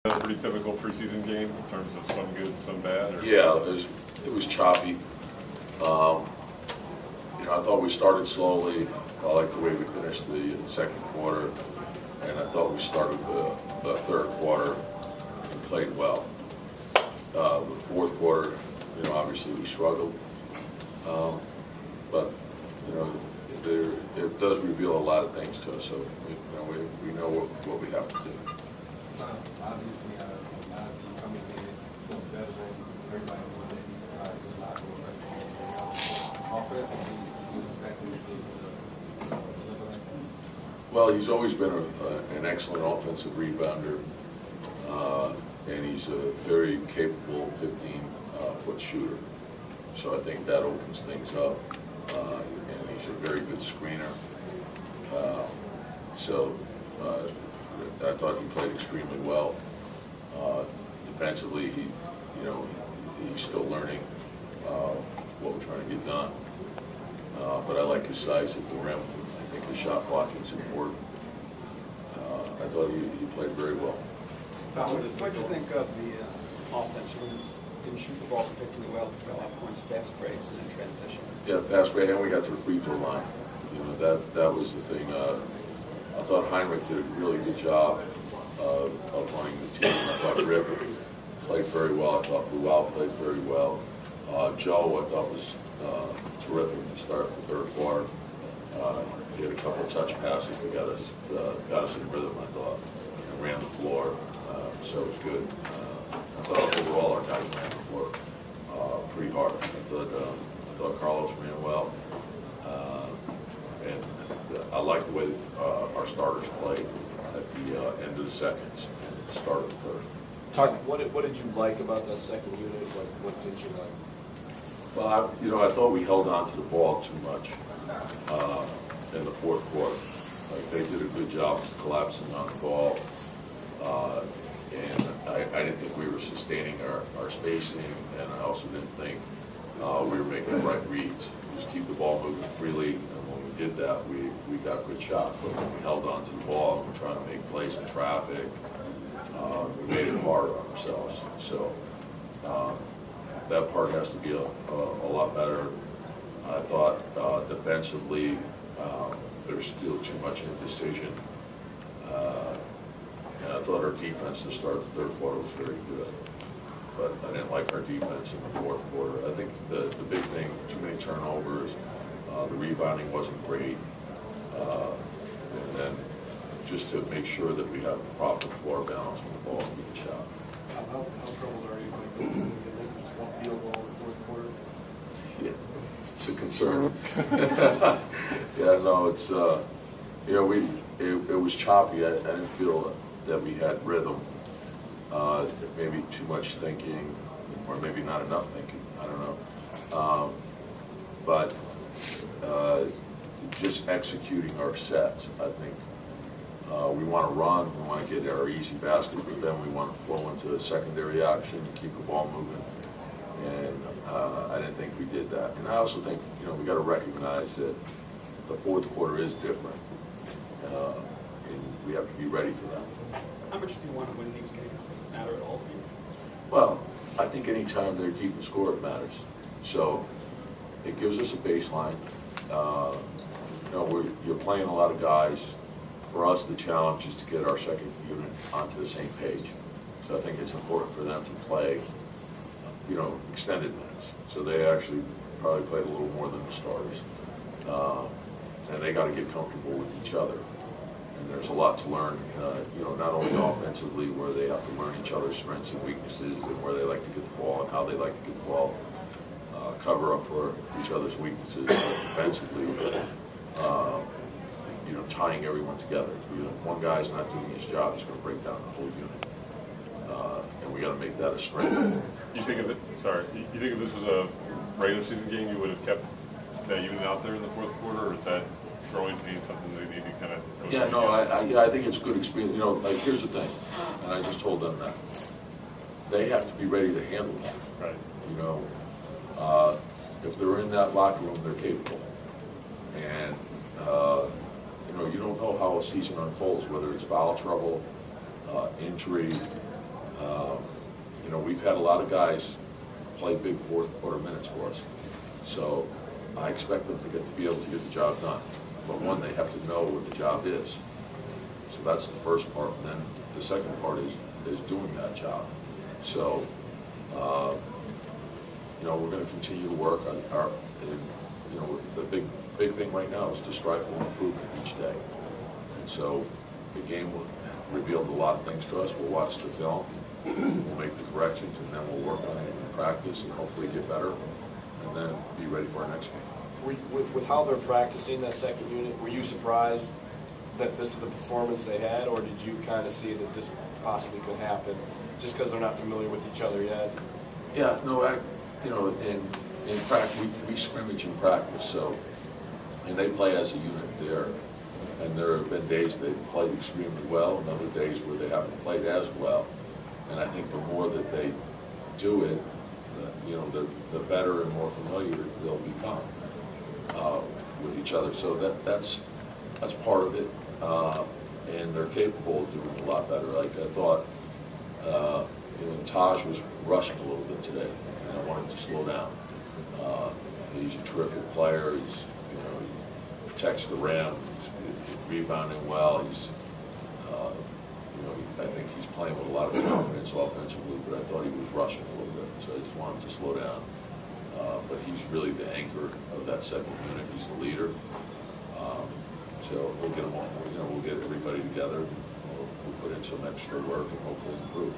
A pretty typical preseason game in terms of some good, some bad? Or? Yeah, it was choppy. I thought we started slowly. I liked the way we finished the second quarter, and I thought we started the third quarter and played well. The fourth quarter, obviously we struggled, but it does reveal a lot of things to us. So we know what we have to do. Obviously, a lot of people coming in feel better than everybody when they do a lot more offensively. You expect him to deliver? Well, he's always been an excellent offensive rebounder, and he's a very capable 15-foot shooter. So I think that opens things up, and he's a very good screener. I thought he played extremely well. Defensively, he's still learning what we're trying to get done. But I like his size at the rim. I think his shot blocking is important. I thought he played very well. What do you think of the offense? You didn't shoot the ball particularly well, fell off points, fast breaks, and then transition. Yeah, fast break, and we got to the free throw line. That was the thing. I thought Heinrich did a really good job of running the team. I thought Rip played very well. I thought Luau played very well. Joe, I thought, was terrific to start the third quarter. He had a couple of touch passes that got us in rhythm, I thought, and ran the floor, so it was good. I thought overall our guys ran the floor pretty hard. I thought Carlos ran well, and I like the way our starters played at the end of the second, start of the third. What did you like about that second unit? What did you like? Well, I thought we held on to the ball too much in the fourth quarter. Like, they did a good job of collapsing on the ball, and I didn't think we were sustaining our spacing, and I also didn't think we were making the right reads. Just keep the ball moving freely, and when we did that, we got good shots. But when we held on to the ball and we're trying to make plays in traffic, we made it hard on ourselves. So that part has to be a lot better. I thought defensively, there's still too much indecision. And I thought our defense to start the third quarter was very good. But I didn't like our defense in the fourth quarter. I think the big thing, too many turnovers, the rebounding wasn't great. And then just to make sure that we have the proper floor balance when the ball is being shot. How troubled are you when you get just one field goal in the fourth quarter? Yeah, it's a concern. Yeah, no, it's, it was choppy. I didn't feel that we had rhythm. Maybe too much thinking, or maybe not enough thinking. I don't know. But just executing our sets, I think. We want to run, we want to get our easy baskets, but then we want to flow into a secondary action and keep the ball moving. And I didn't think we did that. And I also think, we got to recognize that the fourth quarter is different, and we have to be ready for that. How much do you want to win these games? Does it matter at all to you? Well, I think any time they're keeping score, it matters. So it gives us a baseline. You're playing a lot of guys. For us, the challenge is to get our second unit onto the same page. So I think it's important for them to play, extended minutes. So they actually probably played a little more than the starters. And they got to get comfortable with each other. And there's a lot to learn, not only offensively, where they have to learn each other's strengths and weaknesses, and where they like to get the ball and how they like to get the ball, cover up for each other's weaknesses defensively, tying everyone together. If one guy's not doing his job, he's going to break down the whole unit. And we got to make that a strength. You think if this was a regular season game, you would have kept that unit out there in the fourth quarter, or is that growing pains something they need to kind of go Yeah, no, I think it's a good experience. Here's the thing, and I just told them that. They have to be ready to handle that. Right. If they're in that locker room, they're capable. And, you don't know how a season unfolds, whether it's foul trouble, injury, you know, we've had a lot of guys play big fourth quarter minutes for us. So I expect them to be able to get the job done. But one, they have to know what the job is. So that's the first part. And then the second part is doing that job. So, you know, we're going to continue to work on our, and, you know, the big thing right now is to strive for improvement each day. And so the game revealed a lot of things to us. We'll watch the film, we'll make the corrections, and then we'll work on it in practice and hopefully get better, and then be ready for our next game. With how they're practicing that second unit, were you surprised that this is the performance they had, or did you kind of see that this possibly could happen just because they're not familiar with each other yet? Yeah, no, you know, in practice, we scrimmage in practice, so, and they play as a unit there. And there have been days they've played extremely well, and other days where they haven't played as well. And I think the more that they do it, you know, the better and more familiar they'll become with each other. So that's part of it, and they're capable of doing a lot better. Like I thought, you know, Taj was rushing a little bit today, and I wanted to slow down. He's a terrific player. He's, you know, he protects the rim. Rebounding well. He's, you know, I think he's playing with a lot of confidence offensively, but I thought he was rushing a little bit, so I just wanted to slow down. But he's really the anchor of that second unit. He's the leader. So we'll get him on. You know, we'll get everybody together. We'll put in some extra work and hopefully improve.